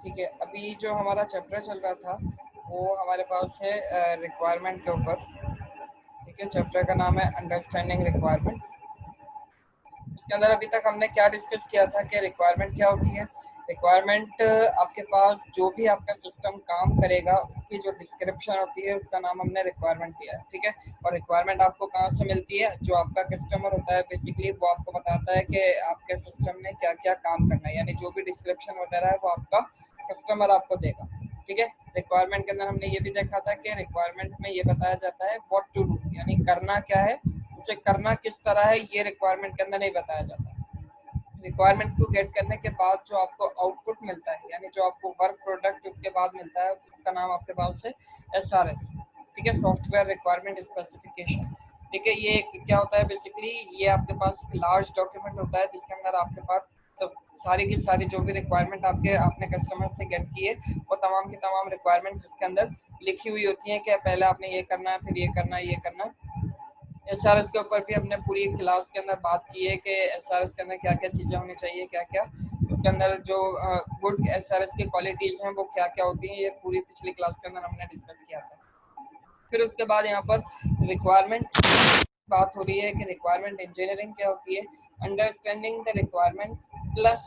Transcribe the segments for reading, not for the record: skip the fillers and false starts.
ठीक है, अभी जो हमारा चैप्टर चल रहा था वो हमारे पास है रिक्वायरमेंट के ऊपर। ठीक है, चैप्टर का नाम है अंडरस्टैंडिंग रिक्वायरमेंट। इसके अंदर अभी तक हमने क्या डिस्कस किया था कि रिक्वायरमेंट क्या होती है। रिक्वायरमेंट आपके पास जो भी आपका सिस्टम काम करेगा उसकी जो डिस्क्रिप्शन होती है उसका नाम हमने रिक्वायरमेंट दिया है। ठीक है, और रिक्वायरमेंट आपको कहाँ से मिलती है? जो आपका कस्टमर होता है बेसिकली वो आपको बताता है कि आपके सिस्टम में क्या क्या काम करना है, यानी जो भी डिस्क्रिप्शन वगैरह है वो आपका कस्टमर आपको देगा। ठीक है, रिक्वायरमेंट के अंदर हमने ये भी देखा था कि रिक्वायरमेंट में ये बताया जाता है व्हाट टू डू, यानी करना क्या है, उसे करना किस तरह है, ये रिक्वायरमेंट के अंदर नहीं बताया जाता। रिक्वायरमेंट को गेट करने के बाद जो आपको आउटपुट मिलता है, यानी जो आपको वर्क प्रोडक्ट उसके बाद मिलता है, उसका नाम आपके पास है SRS। ठीक है, सॉफ्टवेयर रिक्वायरमेंट स्पेसिफिकेशन। ठीक है, ये क्या होता है बेसिकली, ये आपके पास एक लार्ज डॉक्यूमेंट होता है जिसके अंदर आपके पास तो सारी की सारी जो भी रिक्वायरमेंट आपने कस्टमर से गेट की है वो तमाम की तमाम रिक्वायरमेंट इसके अंदर लिखी हुई होती हैं कि पहले आपने ये करना है, फिर ये करना है, ये करना है। SRS के ऊपर भी हमने पूरी क्लास के अंदर बात की है कि SRS के अंदर क्या क्या चीज़ें होनी चाहिए, क्या क्या उसके अंदर जो गुड SRS की क्वालिटीज़ हैं वो क्या क्या होती हैं, ये पूरी पिछली क्लास के अंदर हमने डिस्कस किया था। फिर उसके बाद यहाँ पर रिक्वायरमेंट बात हो रही है कि रिक्वायरमेंट इंजीनियरिंग क्या होती है। Understanding the requirement plus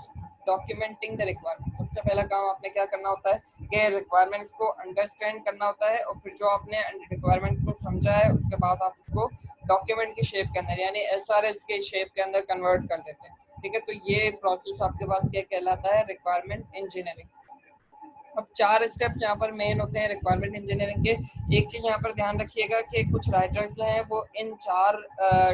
documenting the requirement. सबसे पहला काम आपने क्या करना होता है कि रिक्वायरमेंट्स को अंडरस्टैंड करना होता है, और फिर जो आपने रिक्वायरमेंट को समझा है उसके बाद आप उसको डॉक्यूमेंट की शेप के अंदर यानी SRS के शेप के अंदर कन्वर्ट कर देते हैं। ठीक है, तो ये प्रोसेस आपके पास क्या कहलाता है? Requirement engineering. अब 4 स्टेप्स यहाँ पर मेन होते हैं रिक्वायरमेंट इंजीनियरिंग के। एक चीज यहाँ पर ध्यान रखिएगा कि कुछ राइटर्स जो हैं वो इन 4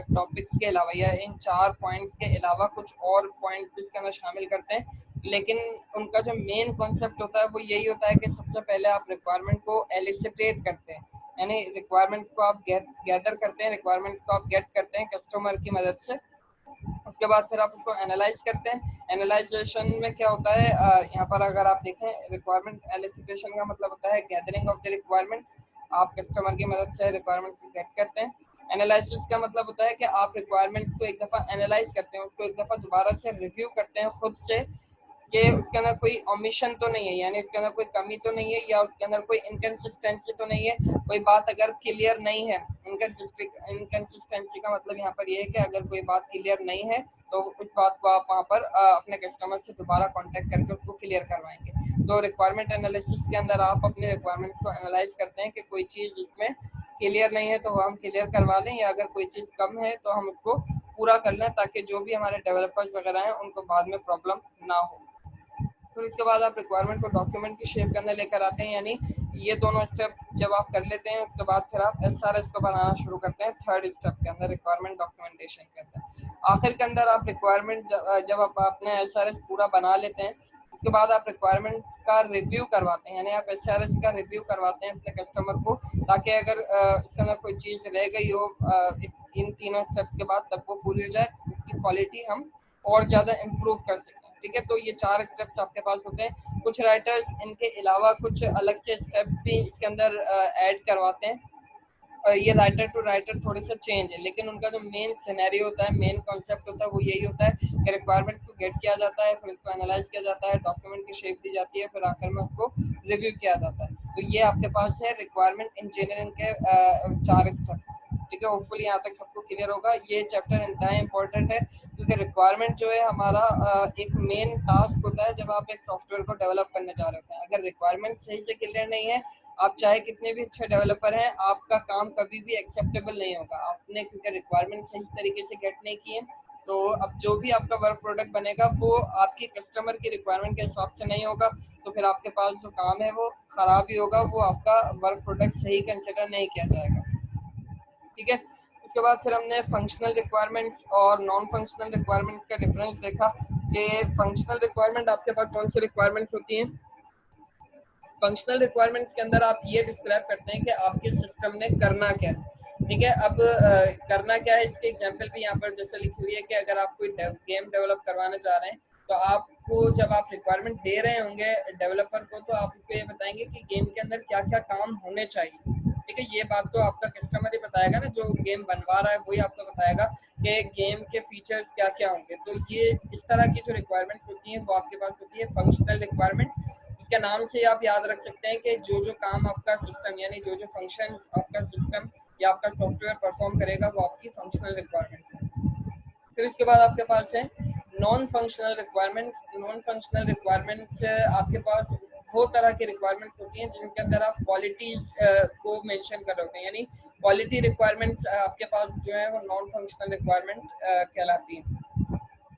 टॉपिक्स के अलावा या इन 4 पॉइंट्स के अलावा कुछ और पॉइंट्स इसके अंदर शामिल करते हैं, लेकिन उनका जो मेन कॉन्सेप्ट होता है वो यही होता है कि सबसे पहले आप रिक्वायरमेंट को एलिसिटेट करते हैं, यानी रिक्वायरमेंट को आप गैदर करते हैं, रिक्वायरमेंट को आप गेट करते हैं कस्टमर की मदद से। उसके बाद फिर आप उसको एनालाइज करते हैं। एनालाइजेशन में क्या होता है, यहाँ पर अगर आप देखें रिक्वायरमेंट एलिसिटेशन का मतलब होता है गैदरिंग ऑफ द रिक्वायरमेंट। आप कस्टमर की मदद से रिक्वायरमेंट को गेट करते हैं। एनालिसिस का मतलब होता है कि आप रिक्वायरमेंट को एक दफ़ा एनालाइज करते हैं, उसको एक दफ़ा दोबारा से रिव्यू करते हैं खुद से कि उसके अंदर कोई ओमिशन तो नहीं है, यानी उसके अंदर कोई कमी तो नहीं है, या उसके अंदर कोई इनकन्सिस्टेंसी तो नहीं है, कोई बात अगर क्लियर नहीं है। इनकन्सिस्टेंसी का मतलब यहाँ पर ये है कि अगर कोई बात क्लियर नहीं है तो उस बात को आप वहाँ पर अपने कस्टमर से दोबारा कांटेक्ट करके उसको क्लियर करवाएंगे। तो रिक्वायरमेंट एनालिसिस के अंदर आप अपने रिक्वायरमेंट्स को एनालाइज करते हैं कि कोई चीज़ उसमें क्लियर नहीं है तो हम क्लियर करवा लें, या अगर कोई चीज़ कम है तो हम उसको पूरा कर लें, ताकि जो भी हमारे डेवलपर्स वगैरह हैं उनको बाद में प्रॉब्लम ना हो। फिर इसके बाद आप रिक्वायरमेंट को डॉक्यूमेंट की शेप के अंदर लेकर आते हैं, यानी ये दोनों स्टेप जब आप कर लेते हैं उसके बाद फिर आप SRS को बनाना शुरू करते हैं थर्ड स्टेप के अंदर, रिक्वायरमेंट डॉक्यूमेंटेशन के अंदर। आखिर के अंदर आप रिक्वायरमेंट जब आप अपने SRS पूरा बना लेते हैं उसके बाद आप रिक्वायरमेंट का रिव्यू करवाते हैं, यानी आप SRS का रिव्यू करवाते हैं अपने कस्टमर को, ताकि अगर इसके अंदर कोई चीज़ रह गई हो इन तीनों स्टेप्स के बाद तब वो पूरी हो जाए, उसकी क्वालिटी हम और ज़्यादा इम्प्रूव कर सकें। ठीक है, तो ये 4 स्टेप्स आपके पास होते हैं। कुछ राइटर्स इनके अलावा कुछ अलग से स्टेप्स भी इसके अंदर ऐड करवाते हैं, और ये राइटर टू राइटर थोड़े से चेंज है, लेकिन उनका जो मेन सिनेरियो होता है, मेन कॉन्सेप्ट होता है वो यही होता है कि रिक्वायरमेंट को गेट किया जाता है, फिर उसको एनालाइज किया जाता है, डॉक्यूमेंट की शेप दी जाती है, फिर आखिर में उसको रिव्यू किया जाता है। तो ये आपके पास है रिक्वायरमेंट इंजीनियरिंग के 4 स्टेप्स। ठीक है, होपफुली यहाँ तक सबको क्लियर होगा। ये चैप्टर इंतहा इंपॉर्टेंट है क्योंकि रिक्वायरमेंट जो है हमारा एक मेन टास्क होता है जब आप एक सॉफ्टवेयर को डेवलप करने जा रहे होते हैं। अगर रिक्वायरमेंट सही से क्लियर नहीं है, आप चाहे कितने भी अच्छे डेवलपर हैं, आपका काम कभी भी एक्सेप्टेबल नहीं होगा। आपने क्योंकि रिक्वायरमेंट सही तरीके से गेट नहीं किए, तो अब जो भी आपका वर्क प्रोडक्ट बनेगा वो आपकी कस्टमर की रिक्वायरमेंट के हिसाब से नहीं होगा, तो फिर आपके पास जो काम है वो खराब ही होगा, वो आपका वर्क प्रोडक्ट सही कंसिडर नहीं किया जाएगा। ठीक है, उसके बाद फिर हमने फंक्शनल रिक्वायरमेंट और नॉन फंक्शनल रिक्वायरमेंट का डिफरेंस देखा कि फंक्शनल रिक्वायरमेंट आपके पास कौन सी रिक्वायरमेंट्स होती हैं। फंक्शनल रिक्वायरमेंट्स के अंदर आप ये डिस्क्राइब करते हैं कि आपके सिस्टम ने करना क्या है। ठीक है, अब करना क्या है इसकी एग्जांपल भी यहाँ पर जैसे लिखी हुई है कि अगर आप कोई गेम डेवलप करवाना चाह रहे हैं तो आपको जब आप रिक्वायरमेंट दे रहे होंगे डेवलपर को, तो आप उसको ये बताएंगे कि गेम के अंदर क्या क्या काम होने चाहिए। ठीक है, ये बात तो आपका कस्टमर ही बताएगा ना, जो गेम बनवा रहा है वही आपको बताएगा कि गेम के फीचर्स क्या क्या होंगे। तो ये इस तरह की जो रिक्वायरमेंट्स होती हैं वो आपके पास होती है फंक्शनल रिक्वायरमेंट। इसके नाम से आप याद रख सकते हैं कि जो जो काम आपका सिस्टम यानी जो जो फंक्शन आपका सिस्टम या आपका सॉफ्टवेयर परफॉर्म करेगा वो आपकी फंक्शनल रिक्वायरमेंट है। फिर इसके बाद आपके पास है non functional requirement. Non functional requirement आपके पास वो तरह की रिक्वायरमेंट्स होती हैं जिनके अंदर आप क्वालिटी को मेंशन कर रहे होते हैं, यानी क्वालिटी रिक्वायरमेंट्स आपके पास जो है वो नॉन फंक्शनल रिक्वायरमेंट कहलाती हैं।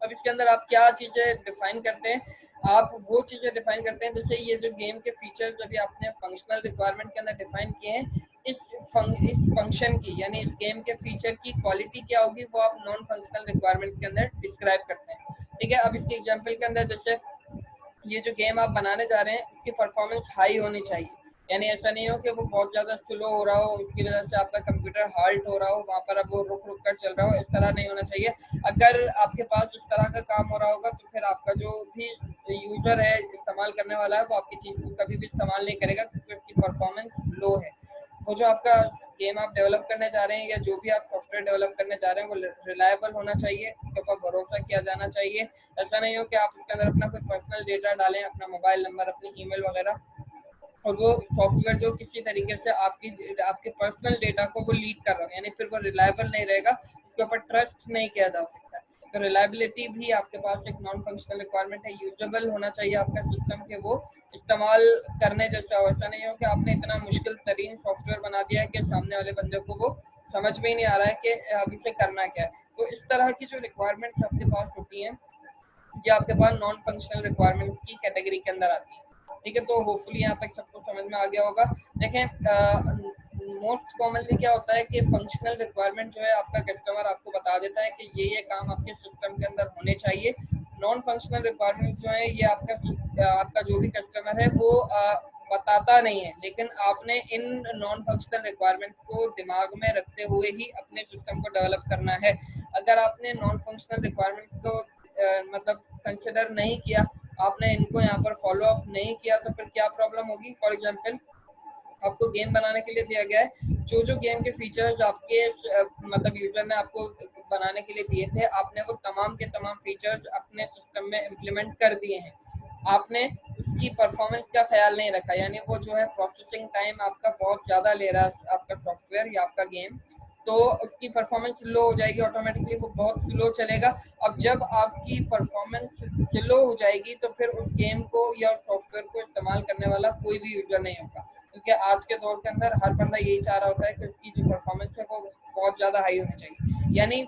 अब इसके अंदर आप क्या चीज़ें डिफाइन करते हैं, आप वो चीज़ें डिफाइन करते हैं जैसे ये जो गेम के फीचर्स अभी आपने फंक्शनल रिक्वायरमेंट के अंदर डिफाइन किए हैं, इस फंक्शन की यानी इस गेम के फीचर की क्वालिटी क्या होगी वो आप नॉन फंक्शनल रिक्वायरमेंट के अंदर डिस्क्राइब करते हैं। ठीक है, अब इसके एग्जांपल के अंदर जैसे ये जो गेम आप बनाने जा रहे हैं इसकी परफॉर्मेंस हाई होनी चाहिए, यानी ऐसा नहीं हो कि वो बहुत ज़्यादा स्लो हो रहा हो, इसकी वजह से आपका कंप्यूटर हाल्ट हो रहा हो, वहाँ पर अब वो रुक रुक कर चल रहा हो, इस तरह नहीं होना चाहिए। अगर आपके पास इस तरह का काम हो रहा होगा तो फिर आपका जो भी यूज़र है, इस्तेमाल करने वाला है, वो आपकी चीज़ को कभी भी इस्तेमाल नहीं करेगा क्योंकि उसकी परफॉर्मेंस लो है। वो जो आपका गेम आप डेवलप करने जा रहे हैं या जो भी आप सॉफ्टवेयर डेवलप करने जा रहे हैं वो रिलायबल होना चाहिए, उसके ऊपर भरोसा किया जाना चाहिए। ऐसा नहीं हो कि आप उसके अंदर अपना कोई पर्सनल डेटा डालें, अपना मोबाइल नंबर, अपनी ईमेल वगैरह, और वो सॉफ्टवेयर जो किसी तरीके से आपके पर्सनल डेटा को वो लीक कर रहा है, यानी फिर वो रिलायबल नहीं रहेगा, उसके ऊपर ट्रस्ट नहीं किया जा सकता। तो रिलायबिलिटी भी आपके पास एक नॉन फंक्शनल रिक्वायरमेंट है। यूजेबल होना चाहिए आपका सिस्टम के वो इस्तेमाल करने जैसा हो। ऐसा नहीं हो कि आपने इतना मुश्किल तरीन सॉफ्टवेयर बना दिया है कि सामने वाले बंदे को वो समझ में ही नहीं आ रहा है कि अब इसे करना क्या है। तो इस तरह की जो रिक्वायरमेंट्स आपके पास होती हैं ये आपके पास नॉन फंक्शनल रिक्वायरमेंट की कैटेगरी के अंदर आती है। ठीक है, तो होपफुली यहाँ तक सबको समझ में आ गया होगा। देखें, मोस्ट कॉमनली क्या होता है कि फंक्शनल रिक्वायरमेंट जो है आपका कस्टमर आपको बता देता है कि ये काम आपके सिस्टम के अंदर होने चाहिए। नॉन फंक्शनल रिक्वायरमेंट जो है ये आपका जो भी कस्टमर है वो बताता नहीं है, लेकिन आपने इन नॉन फंक्शनल रिक्वायरमेंट्स को दिमाग में रखते हुए ही अपने सिस्टम को डेवलप करना है। अगर आपने नॉन फंक्शनल रिक्वायरमेंट्स को मतलब कंसिडर नहीं किया, आपने इनको यहाँ पर फॉलो अप नहीं किया, तो फिर क्या प्रॉब्लम होगी। फॉर एग्जांपल आपको गेम बनाने के लिए दिया गया है, जो जो गेम के फीचर्स आपके मतलब यूजर ने आपको बनाने के लिए दिए थे, आपने वो तमाम के तमाम फीचर्स अपने सिस्टम में इम्प्लीमेंट कर दिए हैं, आपने उसकी परफॉर्मेंस का ख्याल नहीं रखा, यानी वो जो है प्रोसेसिंग टाइम आपका बहुत ज़्यादा ले रहा है आपका सॉफ्टवेयर या आपका गेम, तो उसकी परफॉर्मेंस स्लो हो जाएगी, ऑटोमेटिकली वो बहुत स्लो चलेगा। अब जब आपकी परफॉर्मेंस स्लो हो जाएगी तो फिर उस गेम को या सॉफ्टवेयर को इस्तेमाल करने वाला कोई भी यूजर नहीं होगा, क्योंकि आज के दौर के अंदर हर बंदा यही चाह रहा होता है कि उसकी जो परफॉर्मेंस है वो बहुत ज़्यादा हाई होनी चाहिए। यानी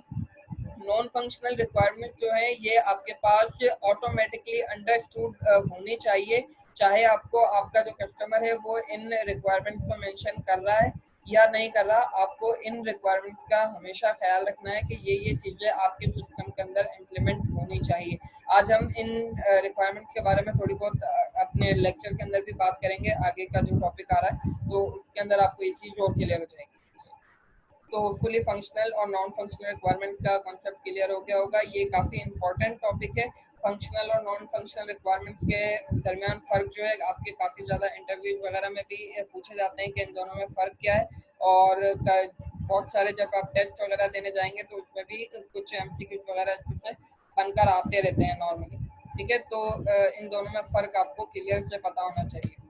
नॉन फंक्शनल रिक्वायरमेंट जो है ये आपके पास ऑटोमेटिकली अंडरस्टूड होनी चाहिए, चाहे आपको आपका जो कस्टमर है वो इन रिक्वायरमेंट्स को मेंशन कर रहा है या नहीं कर रहा, आपको इन रिक्वायरमेंट्स का हमेशा ख्याल रखना है कि ये चीज़ें आपके सिस्टम के अंदर इम्प्लीमेंट होनी चाहिए। आज हम इन रिक्वायरमेंट्स के बारे में थोड़ी बहुत अपने लेक्चर के अंदर भी बात करेंगे, आगे का जो टॉपिक आ रहा है तो उसके अंदर आपको ये चीज़ और क्लियर हो जाएगी। तो होपफुली फंक्शनल और नॉन फंक्शनल रिक्वायरमेंट का कॉन्सेप्ट क्लियर हो गया होगा। ये काफ़ी इंपॉर्टेंट टॉपिक है। फंक्शनल और नॉन फंक्शनल रिक्वायरमेंट्स के दरमियान फ़र्क जो है आपके काफ़ी ज़्यादा इंटरव्यूज वगैरह में भी पूछे जाते हैं कि इन दोनों में फ़र्क क्या है, और बहुत सारे जब आप टेस्ट वगैरह देने जाएंगे तो उसमें भी कुछ MCQs वगैरह इसमें से बनकर आते रहते हैं नॉर्मली। ठीक है, तो इन दोनों में फ़र्क आपको क्लियर से पता होना चाहिए।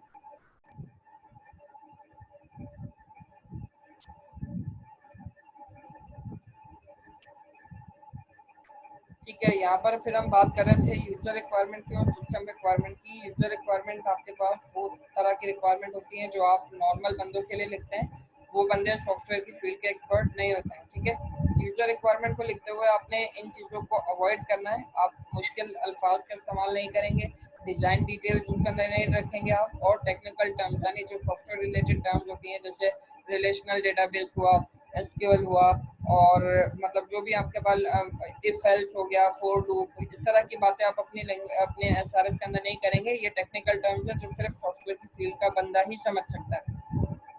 ठीक है, यहाँ पर फिर हम बात कर रहे थे यूजर रिक्वायरमेंट की और सिस्टम रिक्वायरमेंट की। यूजर रिक्वायरमेंट आपके पास दो तरह की रिक्वायरमेंट होती हैं जो आप नॉर्मल बंदों के लिए लिखते हैं, वो बंदे सॉफ्टवेयर की फील्ड के एक्सपर्ट नहीं होते हैं। ठीक है, यूजर रिक्वायरमेंट को लिखते हुए आपने इन चीज़ों को अवॉइड करना है, आप मुश्किल अल्फाज का इस्तेमाल नहीं करेंगे, डिज़ाइन डिटेल्स उसके अंदर नहीं रखेंगे आप, और टेक्निकल टर्म्स यानी जो सॉफ्टवेयर रिलेटेड टर्म्स होती हैं जैसे रिलेशनल डेटाबेस हुआ, SQL हुआ, और मतलब जो भी आपके पास इफ एल्स हो गया, फोर लूप, इस तरह की बातें आप अपने SRS के अंदर नहीं करेंगे। ये टेक्निकल टर्म्स है जो सिर्फ सॉफ्टवेयर की फील्ड का बंदा ही समझ सकता है।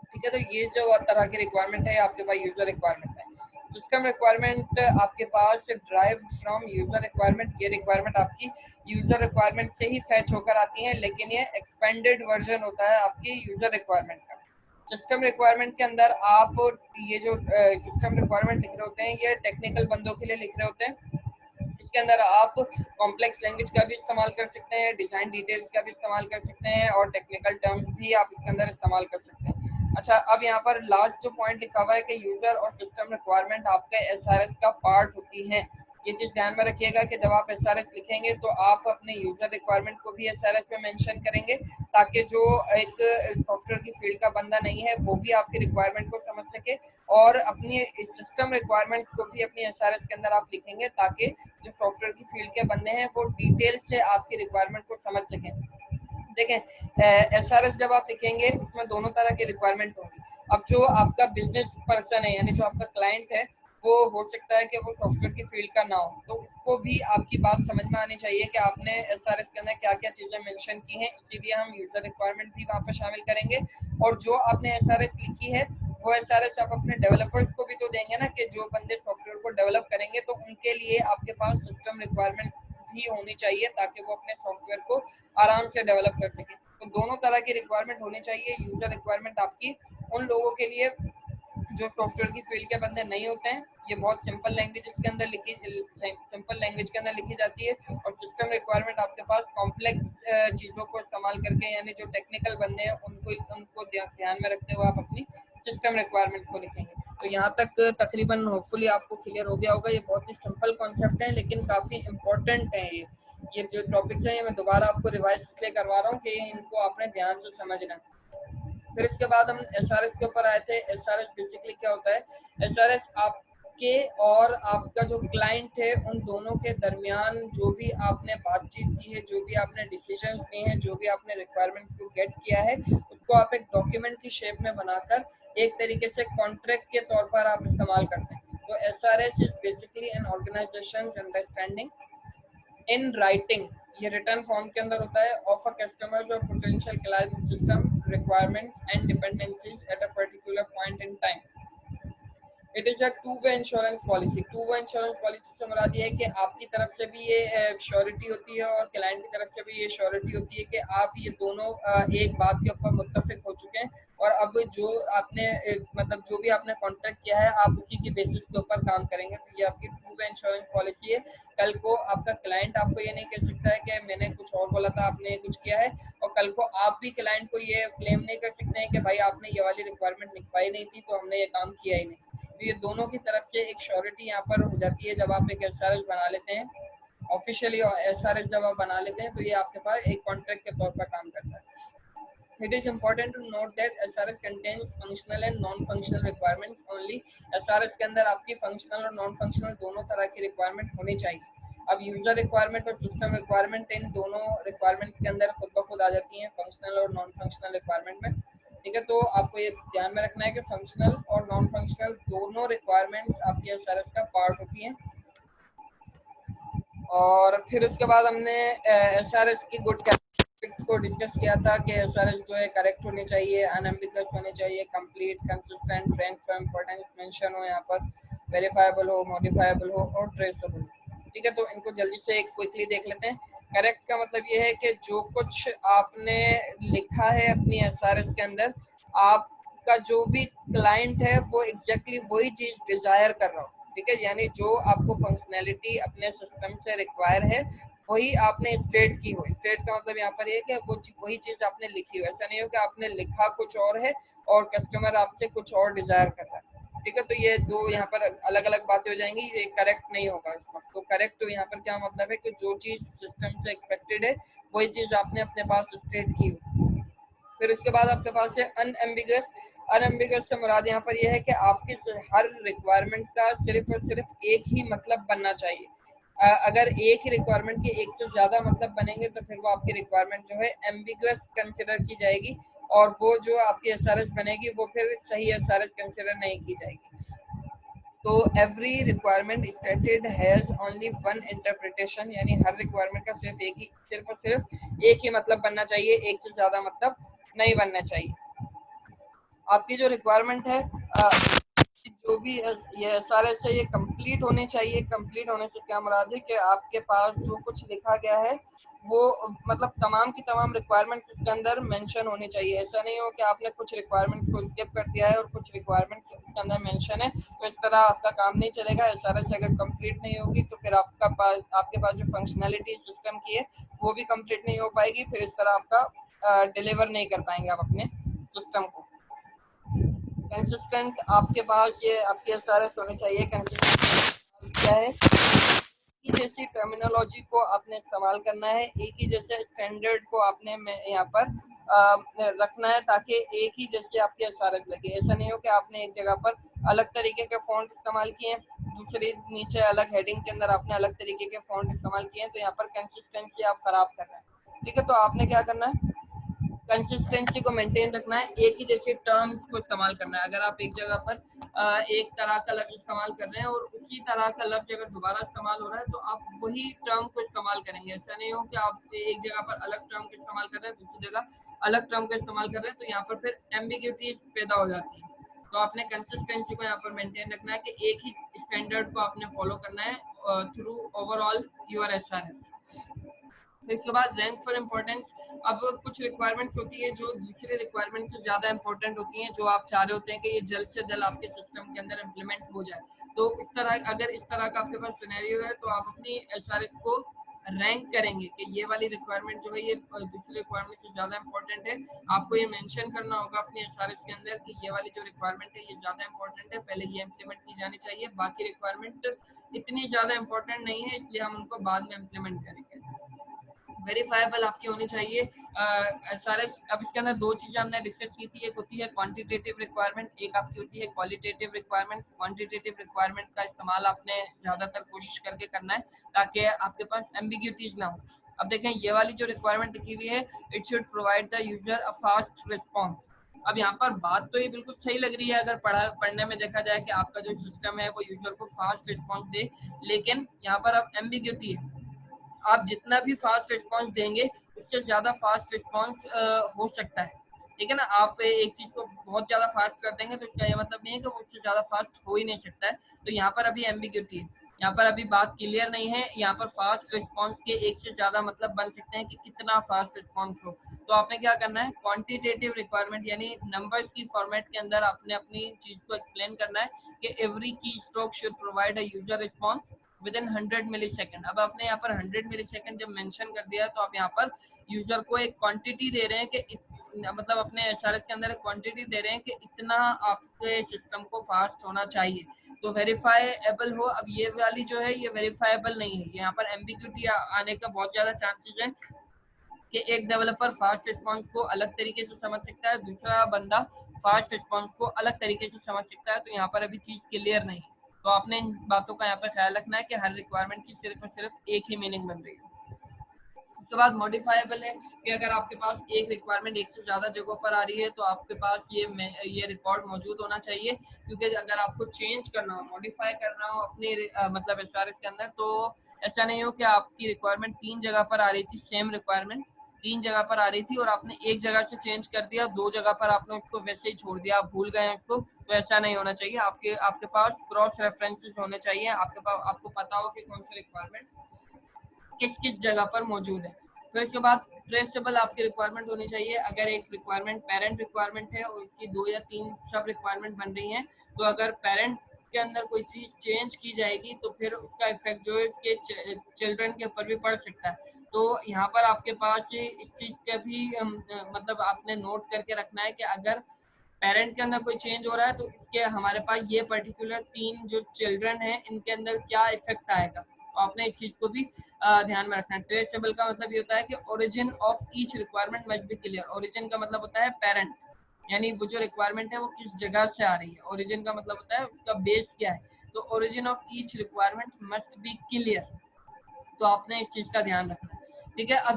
ठीक है, तो ये जो तरह की रिक्वायरमेंट है आपके पास यूजर रिक्वायरमेंट है। सिस्टम रिक्वायरमेंट आपके पास ड्राइव फ्रॉम यूजर रिक्वायरमेंट, ये रिक्वायरमेंट आपकी यूजर रिक्वायरमेंट से ही फैच होकर आती है, लेकिन ये एक्सपेंडेड वर्जन होता है आपकी यूजर रिक्वायरमेंट का। सिस्टम रिक्वायरमेंट के अंदर आप ये जो सिस्टम रिक्वायरमेंट लिख रहे होते हैं ये टेक्निकल बंदों के लिए लिख रहे होते हैं, इसके अंदर आप कॉम्प्लेक्स लैंग्वेज का भी इस्तेमाल कर सकते हैं, डिजाइन डिटेल्स का भी इस्तेमाल कर सकते हैं और टेक्निकल टर्म्स भी आप इसके अंदर इस्तेमाल कर सकते हैं। अच्छा, अब यहाँ पर लास्ट जो पॉइंट लिखा हुआ है कि यूजर और सिस्टम रिक्वायरमेंट आपके एसआरएस का पार्ट होती है। ये चीज ध्यान में रखिएगा कि जब आप एसआरएस लिखेंगे तो आप अपने यूजर रिक्वायरमेंट को भी एसआरएस में मेंशन करेंगे, ताकि जो एक सॉफ्टवेयर की फील्ड का बंदा नहीं है वो भी आपकी रिक्वायरमेंट को समझ सके, और अपनी सिस्टम रिक्वायरमेंट को भी अपनी एसआरएस के अंदर आप लिखेंगे, ताकि जो सॉफ्टवेयर की फील्ड के बंदे हैं वो डिटेल से आपकी रिक्वायरमेंट को समझ सकें। देखें, एसआरएस जब आप लिखेंगे उसमें दोनों तरह की रिक्वायरमेंट होगी। अब जो आपका बिजनेस पर्सन है, यानी जो आपका क्लाइंट है, वो हो सकता है कि वो सॉफ्टवेयर की फील्ड का ना हो, तो उसको भी आपकी बात समझ में आनी चाहिए कि आपने एसआरएस के अंदर क्या क्या चीजें मेंशन की हैं। इसीलिए हम यूजर रिक्वायरमेंट भी वहाँ पर शामिल करेंगे, और जो आपने एसआरएस लिखी है वो एसआरएस आप अपने डेवलपर्स को भी तो देंगे ना, कि जो बंदे सॉफ्टवेयर को डेवलप करेंगे तो उनके लिए आपके पास सिस्टम रिक्वायरमेंट भी होनी चाहिए, ताकि वो अपने सॉफ्टवेयर को आराम से डेवलप कर सके। तो दोनों तरह की रिक्वायरमेंट होनी चाहिए। यूजर रिक्वायरमेंट आपकी उन लोगों के लिए जो सॉफ्टवेयर की फील्ड के बंदे नहीं होते हैं, ये बहुत सिंपल लैंग्वेज के अंदर लिखी जाती है। और सिस्टम रिक्वायरमेंट आपके पास कॉम्प्लेक्स चीजों को इस्तेमाल करके, यानी जो टेक्निकल बंदे हैं उनको ध्यान में रखते हुए आप अपनी सिस्टम रिक्वायरमेंट को लिखेंगे। तो यहाँ तक तकरीबन होपफुली आपको क्लियर हो गया होगा। ये बहुत ही सिंपल कॉन्सेप्ट है, लेकिन काफी इम्पोर्टेंट है। ये जो टॉपिक्स हैं, ये मैं दोबारा आपको रिवाइज इसलिए करवा रहा हूँ कि इनको आपने ध्यान से समझना है। फिर इसके बाद हम एसआरएस के ऊपर आए थे। एसआरएस बेसिकली क्या होता है? एसआरएस आपके और आपका जो क्लाइंट है उन दोनों के दरमियान जो भी आपने बातचीत की है, जो भी आपने डिसीजन लिए हैं, जो भी आपने रिक्वायरमेंट्स को गेट किया है, उसको आप एक डॉक्यूमेंट की शेप में बनाकर एक तरीके से कॉन्ट्रैक्ट के तौर पर आप इस्तेमाल करते हैं। तो SRS is basically an organisation understanding in writing, ये रिटर्न फॉर्म के अंदर होता है, ऑफ अ कस्टमर और potential client system requirements and dependencies at a particular point in time. It is a two way insurance policy. Two way insurance policy से मुराद ये है कि आपकी तरफ से भी ये श्योरिटी होती है और क्लाइंट की तरफ से भी ये श्योरिटी होती है कि आप ये दोनों एक बात के ऊपर मुत्तफिक हो चुके हैं, और अब जो आपने मतलब जो भी आपने कॉन्ट्रैक्ट किया है आप उसी की बेसिस के ऊपर काम करेंगे। तो ये आपकी टू वे इंश्योरेंस पॉलिसी है। कल को आपका क्लाइंट आपको ये नहीं कह सकता है कि मैंने कुछ और बोला था, आपने कुछ किया है, और कल को आप भी क्लाइंट को ये क्लेम नहीं कर सकते हैं कि भाई आपने ये वाली रिक्वायरमेंट लिखवाई नहीं थी तो हमने ये काम किया ही नहीं। तो ये दोनों की तरफ से एक श्योरिटी यहाँ पर हो जाती है। जब आप एक एसआरएस बना लेते हैं, ऑफिशियली एसआरएस जब आप बना लेते हैं, तो ये आपके पास एक कॉन्ट्रैक्ट के तौर पर काम करता है। It is important to note that SRS contains functional and non-functional requirements only। SRS के अंदर आपकी फंक्शनल और नॉन फंक्शनल दोनों तरह की रिक्वायरमेंट होनी चाहिए। अब यूजर रिक्वायरमेंट और सिस्टम रिक्वायरमेंट, इन दोनों रिक्वायरमेंट के अंदर खुद ब खुद आ जाती हैं फंक्शनल और नॉन फंक्शनल रिक्वायरमेंट में। ठीक है, तो आपको ये ध्यान में रखना है कि फंक्शनल और नॉन फंक्शनल दोनों रिक्वायरमेंट्स आपकी एसआरएस का पार्ट होती हैं। और फिर उसके बाद हमने एसआरएस की गुड को डिस्कस किया था कि एसआरएस जो है करेक्ट होनी चाहिए, अनएम्बिगस होनी चाहिए, complete, consistent, rank for importance mention हो, यहाँ पर वेरीफाइबल हो, मॉडिफाइबल हो और ट्रेसेबल। ठीक है, तो इनको जल्दी से एक क्विकली देख लेते हैं। करेक्ट का मतलब ये है कि जो कुछ आपने लिखा है अपनी एसआरएस के अंदर, आपका जो भी क्लाइंट है वो एग्जैक्टली वही चीज डिजायर कर रहा हो। ठीक है, यानी जो आपको फंक्शनैलिटी अपने सिस्टम से रिक्वायर है वही आपने स्टेट की हो। स्टेट का मतलब यहाँ पर ये कि वो वही चीज आपने लिखी हो। ऐसा नहीं हो कि आपने लिखा कुछ और है और कस्टमर आपसे कुछ और डिजायर कर रहा है। ठीक है, तो ये दो यहाँ पर अलग अलग बातें हो जाएंगी, ये करेक्ट नहीं होगा इस वक्त। तो करेक्ट यहाँ पर क्या मतलब है कि जो चीज सिस्टम से एक्सपेक्टेड है वही चीज आपने अपने पास स्टेट की हो। फिर उसके बाद आपके पास है अनएम्बिगस। अनएम्बिगस से मुराद यहाँ पर यह है कि आपकी हर रिक्वायरमेंट का सिर्फ और सिर्फ एक ही मतलब बनना चाहिए। अगर एक ही रिक्वायरमेंट के एक से ज्यादा मतलब बनेंगे तो फिर वो आपकी रिक्वायरमेंट जो है एम्बिगस कंसिडर की जाएगी, और वो जो आपकी एसआरएस बनेगी वो फिर सही एसआरएस कंसिडर नहीं की जाएगी। तो every requirement stated has only one interpretation, यानी हर रिक्वायरमेंट का सिर्फ और सिर्फ एक ही मतलब बनना चाहिए, एक से ज्यादा मतलब नहीं बनना चाहिए। आपकी जो रिक्वायरमेंट है जो भी ये सारे से ये कंप्लीट होने चाहिए। कंप्लीट होने से क्या मुराद है कि आपके पास जो कुछ लिखा गया है वो मतलब तमाम की तमाम रिक्वायरमेंट उसके अंदर मेंशन होनी चाहिए। ऐसा नहीं हो कि आपने कुछ रिक्वायरमेंट को स्किप कर दिया है और कुछ रिक्वायरमेंट उसके अंदर मेंशन है, तो इस तरह आपका काम नहीं चलेगा। इस तरह से अगर कंप्लीट नहीं होगी तो फिर आपके पास जो फंक्शनैलिटी सिस्टम की है वो भी कंप्लीट नहीं हो पाएगी। फिर इस तरह आपका डिलीवर नहीं कर पाएंगे आप अपने सिस्टम को। कंसिस्टेंट आपके पास ये आपके एसआरएस होने चाहिए। कंसिस्टेंट क्या है, एक ही जैसी टर्मिनोलॉजी को आपने इस्तेमाल करना है, एक ही जैसे स्टैंडर्ड को आपने यहाँ पर रखना है ताकि एक ही जैसे आपके एसआरएस लगे। ऐसा नहीं हो कि आपने एक जगह पर अलग तरीके के फॉन्ट इस्तेमाल किए, दूसरी नीचे अलग हेडिंग के अंदर आपने अलग तरीके के फॉन्ट इस्तेमाल किए, तो यहाँ पर कंसिस्टेंसी आप खराब कर रहे हैं। ठीक है, तो आपने क्या करना है, कंसिस्टेंसी को मेंटेन रखना है, एक ही जैसे टर्म्स को इस्तेमाल करना है। अगर आप एक जगह पर एक तरह का लफ्ज इस्तेमाल कर रहे हैं और उसी तरह का लफ्ज अगर दोबारा इस्तेमाल हो रहा है तो आप वही टर्म को इस्तेमाल करेंगे। ऐसा नहीं हो कि आप एक जगह पर अलग टर्म का इस्तेमाल कर रहे हैं, दूसरी जगह अलग टर्म का इस्तेमाल कर रहे हैं, तो यहाँ पर फिर एम्बिग्यूटी पैदा हो जाती है। तो आपने कंसिस्टेंसी को यहाँ पर मेंटेन रखना है कि एक ही स्टैंडर्ड को आपने फॉलो करना है थ्रू ओवरऑल यूर एसआरएस। इसके बाद रैंक फॉर इम्पोर्टेंस। अब कुछ रिक्वायरमेंट्स होती है जो दूसरे रिक्वायरमेंट से ज्यादा इंपॉर्टेंट होती हैं, जो आप चाह रहे होते हैं कि ये जल्द से जल्द आपके सिस्टम के अंदर इम्प्लीमेंट हो जाए। तो इस तरह अगर इस तरह का आपके पास सिनेरियो है तो आप अपनी एसआरएस को रैंक करेंगे कि ये वाली रिक्वायरमेंट जो है ये दूसरी रिक्वायरमेंट से ज्यादा इंपॉर्टेंट है। आपको ये मेंशन करना होगा अपनी एसआरएस के अंदर कि ये वाली जो रिक्वायरमेंट है ये ज्यादा इंपॉर्टेंट है, पहले ये इम्प्लीमेंट की जानी चाहिए, बाकी रिक्वायरमेंट इतनी ज्यादा इंपॉर्टेंट नहीं है इसलिए हम उनको बाद में इम्प्लीमेंट करेंगे। वेरीफाइबल आपकी होनी चाहिए एसआरएस। अब इसके अंदर दो चीजें हमने डिस्कस की थी, एक होती है क्वांटिटेटिव रिक्वायरमेंट, एक आपकी होती है क्वालिटेटिव रिक्वायरमेंट। क्वांटिटेटिव रिक्वायरमेंट का इस्तेमाल आपने ज्यादातर कोशिश करके करना है ताकि आपके पास एम्बिग्यूटीज ना हो। अब देखें ये वाली जो रिक्वायरमेंट लिखी हुई है, it should provide the user a fast response. अब यहाँ पर बात तो ये बिल्कुल सही लग रही है अगर पढ़ने में देखा जाए कि आपका जो सिस्टम है वो यूजर को फास्ट रिस्पॉन्स दे, लेकिन यहाँ पर अब एम्बिग्यूटी है। आप जितना भी फास्ट रिस्पॉन्स देंगे उससे ज्यादा फास्ट रिस्पॉन्स हो सकता है। ठीक है ना, आप एक चीज को बहुत ज्यादा फास्ट कर देंगे तो इसका ये मतलब नहीं है कि वो उससे ज्यादा फास्ट हो ही नहीं सकता है। तो यहाँ पर अभी एम्बिग्यूटी है, यहाँ पर अभी बात क्लियर नहीं है। यहाँ पर फास्ट रिस्पॉन्स के एक से ज्यादा मतलब बन सकते हैं कि कितना फास्ट रिस्पॉन्स हो। तो आपने क्या करना है, क्वांटिटेटिव रिक्वायरमेंट यानी नंबर्स की फॉर्मेट के अंदर आपने अपनी चीज को एक्सप्लेन करना है कि every key stroke should provide a user response within 100 millisecond. अब आपने यहाँ पर 100 मिली सेकेंड जब मेंशन कर दिया है तो आप यहाँ पर यूजर को एक क्वांटिटी दे रहे हैं कि मतलब अपने एसआरएस के अंदर एक क्वांटिटी दे रहे हैं कि इतना आपके सिस्टम को फास्ट होना चाहिए तो वेरीफाइएबल हो। अब ये वाली जो है ये वेरीफाइएबल नहीं है, यहाँ पर एम्बिग्यूटी आने का बहुत ज्यादा चांसेस है कि एक डेवलपर फास्ट रिस्पॉन्स को अलग तरीके से समझ सकता है, दूसरा बंदा फास्ट रिस्पॉन्स को अलग तरीके से समझ सकता है। तो यहाँ पर अभी चीज क्लियर नहीं है, तो आपने इन बातों का यहाँ पर ख्याल रखना है कि हर रिक्वायरमेंट की सिर्फ और सिर्फ एक ही मीनिंग बन रही है। उसके बाद मॉडिफाइबल है कि अगर आपके पास एक रिक्वायरमेंट एक से ज्यादा जगहों पर आ रही है तो आपके पास ये रिकॉर्ड मौजूद होना चाहिए, क्योंकि अगर आपको चेंज करना हो, मॉडिफाई करना हो अपने मतलब एसआरएस के अंदर, तो ऐसा नहीं हो कि आपकी रिक्वायरमेंट 3 जगह पर आ रही थी, सेम रिक्वायरमेंट 3 जगह पर आ रही थी और आपने एक जगह से चेंज कर दिया, 2 जगह पर आपने उसको वैसे ही छोड़ दिया, आप भूल गए उसको। तो ऐसा नहीं होना चाहिए। आपके पास क्रॉस रेफरेंसेस होने चाहिए, आपके पास आपको पता हो कि कौन सी रिक्वायरमेंट किस किस जगह पर मौजूद है। फिर इसके बाद ट्रेसेबल आपकी रिक्वायरमेंट होनी चाहिए। अगर एक रिक्वायरमेंट पेरेंट रिक्वायरमेंट है और उसकी 2 या 3 सब रिक्वायरमेंट बन रही हैं, तो अगर पेरेंट के अंदर कोई चीज चेंज की जाएगी तो फिर उसका इफेक्ट जो है उसके चिल्ड्रन के ऊपर भी पड़ सकता है। तो यहाँ पर आपके पास इस चीज का भी मतलब आपने नोट करके रखना है कि अगर पेरेंट के अंदर कोई चेंज हो रहा है तो इसके हमारे पास ये पर्टिकुलर 3 जो चिल्ड्रन है इनके अंदर क्या इफेक्ट आएगा, तो आपने इस चीज को भी ध्यान में रखना है। ट्रेसेबल का मतलब ये होता है कि origin of each requirement must be clear. Origin का मतलब होता है पेरेंट, यानी वो जो रिक्वायरमेंट है वो किस जगह से आ रही है। ओरिजिन का मतलब होता है उसका बेस क्या है, तो origin of each requirement must be clear. तो आपने इस चीज का ध्यान रखना है। ठीक है, अब